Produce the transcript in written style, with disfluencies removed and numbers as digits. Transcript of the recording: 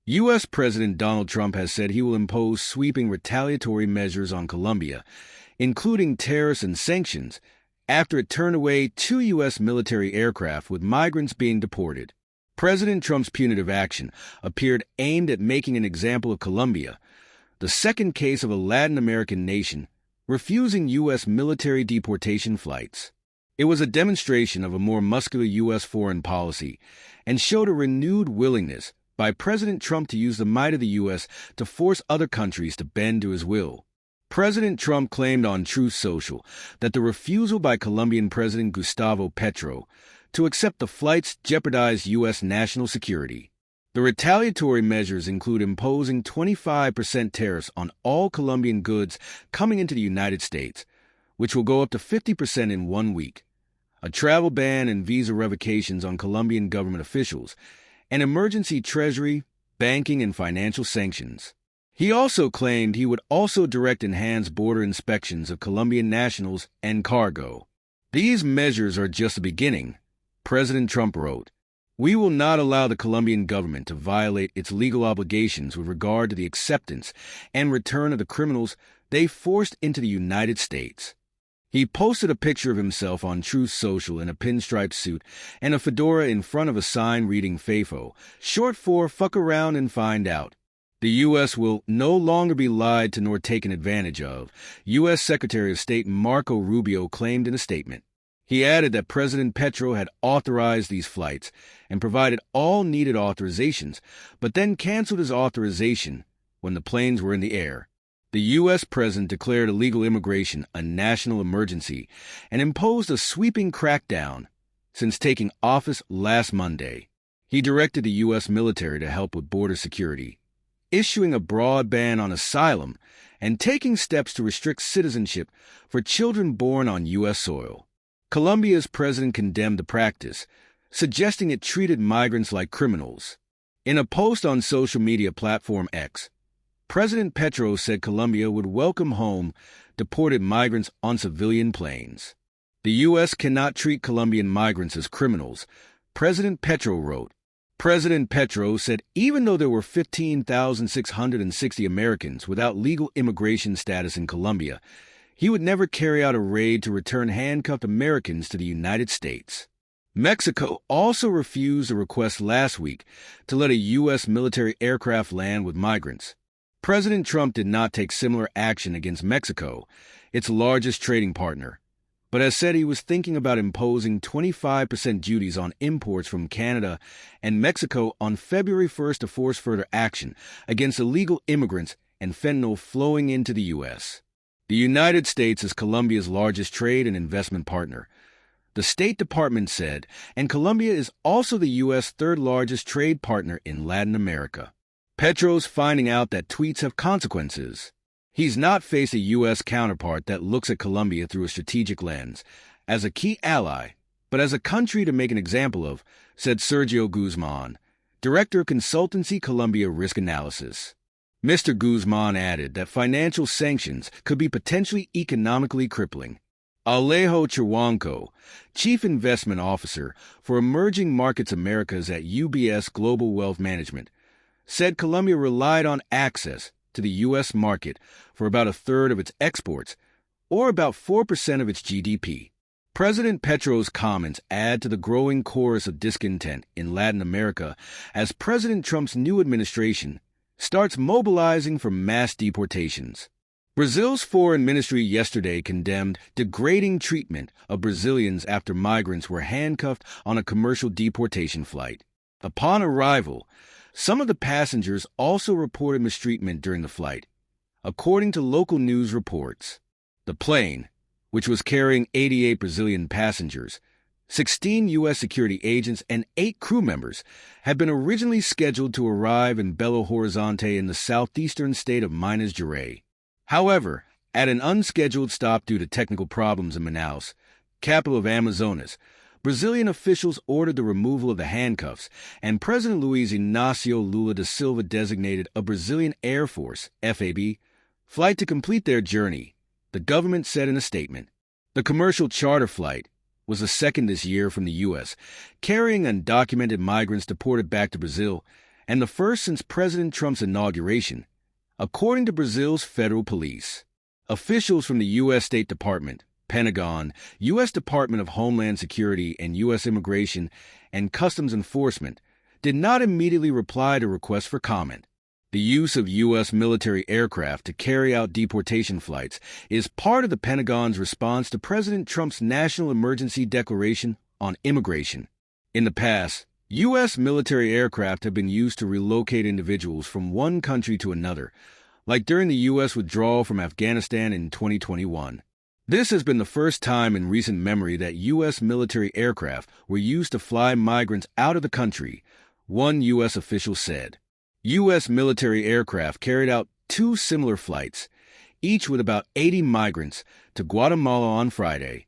U.S. President Donald Trump has said he will impose sweeping retaliatory measures on Colombia, including tariffs and sanctions, after it turned away 2 U.S. military aircraft with migrants being deported. President Trump's punitive action appeared aimed at making an example of Colombia, the second case of a Latin American nation refusing U.S. military deportation flights. It was a demonstration of a more muscular U.S. foreign policy and showed a renewed willingness by President Trump to use the might of the U.S. to force other countries to bend to his will. President Trump claimed on Truth Social that the refusal by Colombian President Gustavo Petro to accept the flights jeopardized U.S. national security. The retaliatory measures include imposing 25% tariffs on all Colombian goods coming into the United States, which will go up to 50% in 1 week, a travel ban and visa revocations on Colombian government officials, and emergency treasury, banking, and financial sanctions. He also claimed he would also direct enhanced border inspections of Colombian nationals and cargo. These measures are just the beginning, President Trump wrote. We will not allow the Colombian government to violate its legal obligations with regard to the acceptance and return of the criminals they forced into the United States. He posted a picture of himself on Truth Social in a pinstripe suit and a fedora in front of a sign reading FAFO, short for Fuck Around and Find Out. The U.S. will no longer be lied to nor taken advantage of, U.S. Secretary of State Marco Rubio claimed in a statement. He added that President Petro had authorized these flights and provided all needed authorizations, but then canceled his authorization when the planes were in the air. The U.S. president declared illegal immigration a national emergency and imposed a sweeping crackdown since taking office last Monday. He directed the U.S. military to help with border security, issuing a broad ban on asylum and taking steps to restrict citizenship for children born on U.S. soil. Colombia's president condemned the practice, suggesting it treated migrants like criminals. In a post on social media platform X, President Petro said Colombia would welcome home deported migrants on civilian planes. The U.S. cannot treat Colombian migrants as criminals, President Petro wrote. President Petro said even though there were 15,660 Americans without legal immigration status in Colombia, he would never carry out a raid to return handcuffed Americans to the United States. Mexico also refused a request last week to let a U.S. military aircraft land with migrants. President Trump did not take similar action against Mexico, its largest trading partner, but has said he was thinking about imposing 25% duties on imports from Canada and Mexico on February 1st to force further action against illegal immigrants and fentanyl flowing into the U.S. The United States is Colombia's largest trade and investment partner, the State Department said, and Colombia is also the U.S. third-largest trade partner in Latin America. Petro's finding out that tweets have consequences. He's not faced a U.S. counterpart that looks at Colombia through a strategic lens, as a key ally, but as a country to make an example of, said Sergio Guzman, Director of Consultancy Colombia Risk Analysis. Mr. Guzman added that financial sanctions could be potentially economically crippling. Alejo Chihuanco, Chief Investment Officer for Emerging Markets Americas at UBS Global Wealth Management, said Colombia relied on access to the U.S. market for about a third of its exports, or about 4% of its GDP. President Petro's comments add to the growing chorus of discontent in Latin America as President Trump's new administration starts mobilizing for mass deportations. Brazil's foreign ministry yesterday condemned degrading treatment of Brazilians after migrants were handcuffed on a commercial deportation flight. Upon arrival, some of the passengers also reported mistreatment during the flight, according to local news reports. The plane, which was carrying 88 Brazilian passengers, 16 U.S. security agents, and 8 crew members, had been originally scheduled to arrive in Belo Horizonte in the southeastern state of Minas Gerais. However, at an unscheduled stop due to technical problems in Manaus, capital of Amazonas, Brazilian officials ordered the removal of the handcuffs, and President Luiz Inácio Lula da Silva designated a Brazilian Air Force, FAB, flight to complete their journey, the government said in a statement. The commercial charter flight was the second this year from the U.S., carrying undocumented migrants deported back to Brazil, and the first since President Trump's inauguration, according to Brazil's federal police. Officials from the U.S. State Department, Pentagon, U.S. Department of Homeland Security, and U.S. Immigration and Customs Enforcement did not immediately reply to requests for comment. The use of U.S. military aircraft to carry out deportation flights is part of the Pentagon's response to President Trump's national emergency declaration on immigration. In the past, U.S. military aircraft have been used to relocate individuals from one country to another, like during the U.S. withdrawal from Afghanistan in 2021. This has been the first time in recent memory that U.S. military aircraft were used to fly migrants out of the country, one U.S. official said. U.S. military aircraft carried out 2 similar flights, each with about 80 migrants, to Guatemala on Friday,